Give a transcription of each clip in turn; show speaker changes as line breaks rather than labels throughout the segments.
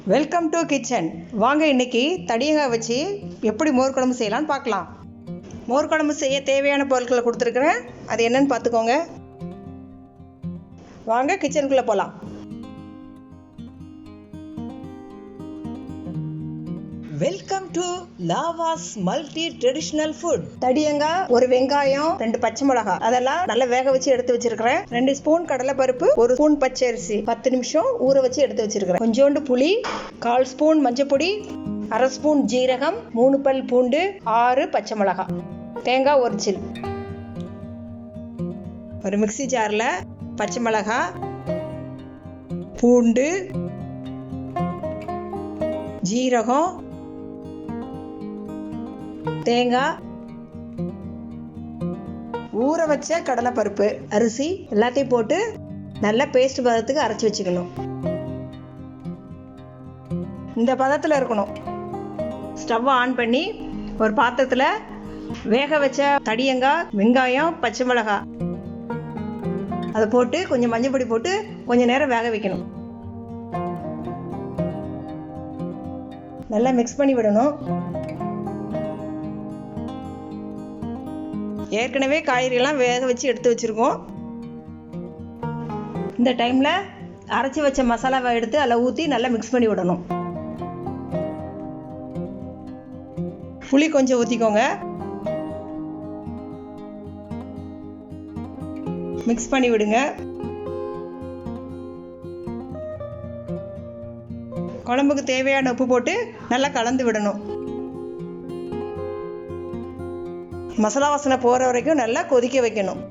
Welcome to kitchen. வாங்க இன்னைக்கு தடியங்காய் வச்சு எப்படி மோர் குழம்பு செய்யலாம்னு பார்க்கலாம். மோர் குழம்பு செய்ய தேவையான பொருட்களை கொடுத்துருக்குறேன். அது என்னன்னு பார்த்துக்கோங்க. வாங்க கிச்சனுக்குள்ளே போகலாம். வெல்கம் டு லாவாஸ் மல்டி ட்ரெடிஷனல் ஃபுட். தடியங்காய், ஒரு வெங்காயம், 2 பச்சை மிளகாய், அதெல்லாம் நல்லா வேக வச்சு எடுத்து வச்சிருக்கிறேன். 2 ஸ்பூன் கடலைப்பருப்பு, 1 ஸ்பூன் பச்சரிசி, 10 நிமிஷம் ஊற வச்சு எடுத்து வச்சிருக்கிறேன். கொஞ்சோண்டு புளி, 1/4 ஸ்பூன் மஞ்சப்பொடி, 1/2 ஸ்பூன் ஜீரகம், 3 பல் பூண்டு, 6 பச்சை மிளகாய், தேங்காய் 1 சில். ஒரு மிக்ஸி ஜாரில் பச்சை மிளகாய், பூண்டு, ஜீரகம், தேங்காய், ஊற வச்ச கடலைப்பருப்பு, அரிசி எல்லாத்தையும் போட்டு நல்லா பேஸ்ட் பதத்துக்கு அரைச்சி வச்சுக்கணும். இந்த பதத்தில் இருக்கணும். ஸ்டவ்வை ஆன் பண்ணி ஒரு பாத்திரத்தில் வேக வச்ச தடியங்காய், வெங்காயம், பச்சை மிளகாய் அதை போட்டு கொஞ்சம் மஞ்சள் பொடி போட்டு கொஞ்சம் நேரம் வேக வைக்கணும். நல்லா மிக்ஸ் பண்ணி விடணும். ஏற்கனவே காய்கறியெல்லாம் வேக வச்சு எடுத்து வச்சுருக்கோம். இந்த டைமில் அரைச்சி வச்ச மசாலாவை எடுத்து அதில் ஊற்றி நல்லா மிக்ஸ் பண்ணி விடணும். புளி கொஞ்சம் ஊற்றிக்கோங்க. மிக்ஸ் பண்ணி விடுங்க. குழம்புக்கு தேவையான உப்பு போட்டு நல்லா கலந்து விடணும். மசாலா வாசனை போகிற வரைக்கும் நல்லா கொதிக்க வைக்கணும்.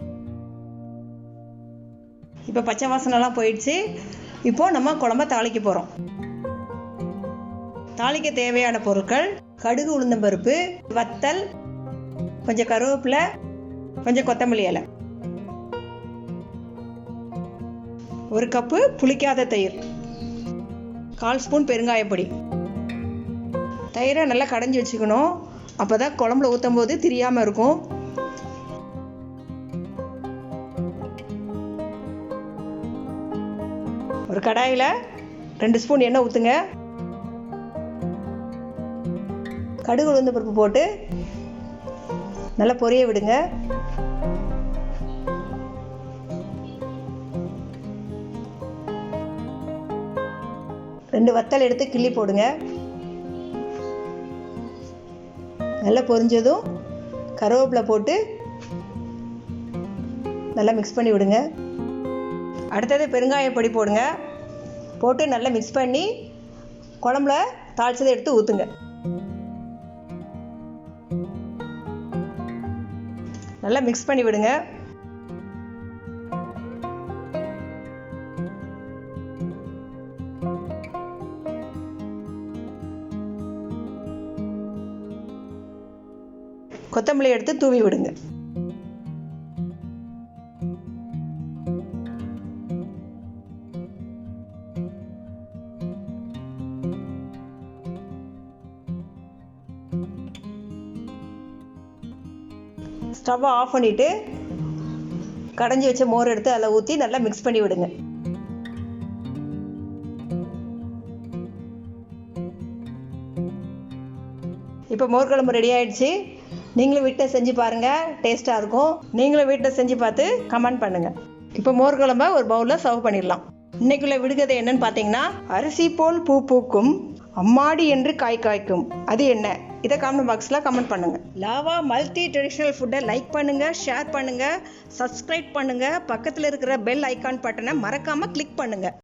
இப்போ பச்சை வாசனைலாம் போயிடுச்சு. இப்போது நம்ம குழம்ப தாளிக்க போகிறோம். தாளிக்க தேவையான பொருட்கள்: கடுகு, உளுந்தம்பருப்பு, வத்தல், கொஞ்சம் கருவேப்பிலை, கொஞ்சம் கொத்தமல்லி இலை, 1 கப்பு புளிக்காத தயிர், 1/4 ஸ்பூன் பெருங்காயப்பொடி. தயிரை நல்லா கடைஞ்சி வச்சுக்கணும். அப்போ தான் குழம்புல ஊற்றும் போது திரியாமல் இருக்கும். ஒரு கடாயில் 2 ஸ்பூன் எண்ணெய் ஊற்றுங்க. கடுகு, உளுந்து பருப்பு போட்டு நல்லா பொரிய விடுங்க. ரெண்டு வத்தல் எடுத்து கிள்ளி போடுங்க. நல்லா பொரிஞ்சதும் கருவேப்பிலை போட்டு நல்லா மிக்ஸ் பண்ணி விடுங்க. அடுத்தது பெருங்காயப்பொடி போடுங்க. போட்டு நல்லா மிக்ஸ் பண்ணி குழம்புல தாளிச்சதை எடுத்து ஊற்றுங்க. நல்லா மிக்ஸ் பண்ணி விடுங்க. கொத்தமல்லி எடுத்து தூவி விடுங்க. ஸ்டவ்வை ஆஃப் பண்ணிட்டு கடைஞ்சி வச்ச மோர் எடுத்து அதில் ஊற்றி நல்லா மிக்ஸ் பண்ணி விடுங்க. இப்போ மோர் குழம்பு ரெடி ஆயிடுச்சு. நீங்களும் வீட்டில் செஞ்சு பாருங்கள், டேஸ்ட்டாக இருக்கும். நீங்களும் வீட்டில் செஞ்சு பார்த்து கமெண்ட் பண்ணுங்கள். இப்போ மோர் குழம்ப ஒரு பவுலில் சர்வ் பண்ணிடலாம். இன்னைக்குள்ள விடுகதை என்னன்னு பார்த்தீங்கன்னா, அரிசி போல் பூ பூக்கும், அம்மாடி என்று காய் காய்க்கும், அது என்ன? இதை கமெண்ட் பாக்ஸில் கமெண்ட் பண்ணுங்கள். லாவா மல்டி ட்ரெடிஷ்னல் ஃபுட்டை லைக் பண்ணுங்கள், ஷேர் பண்ணுங்கள், சப்ஸ்கிரைப் பண்ணுங்கள். பக்கத்தில் இருக்கிற பெல் ஐக்கான் பட்டனை மறக்காமல் கிளிக் பண்ணுங்கள்.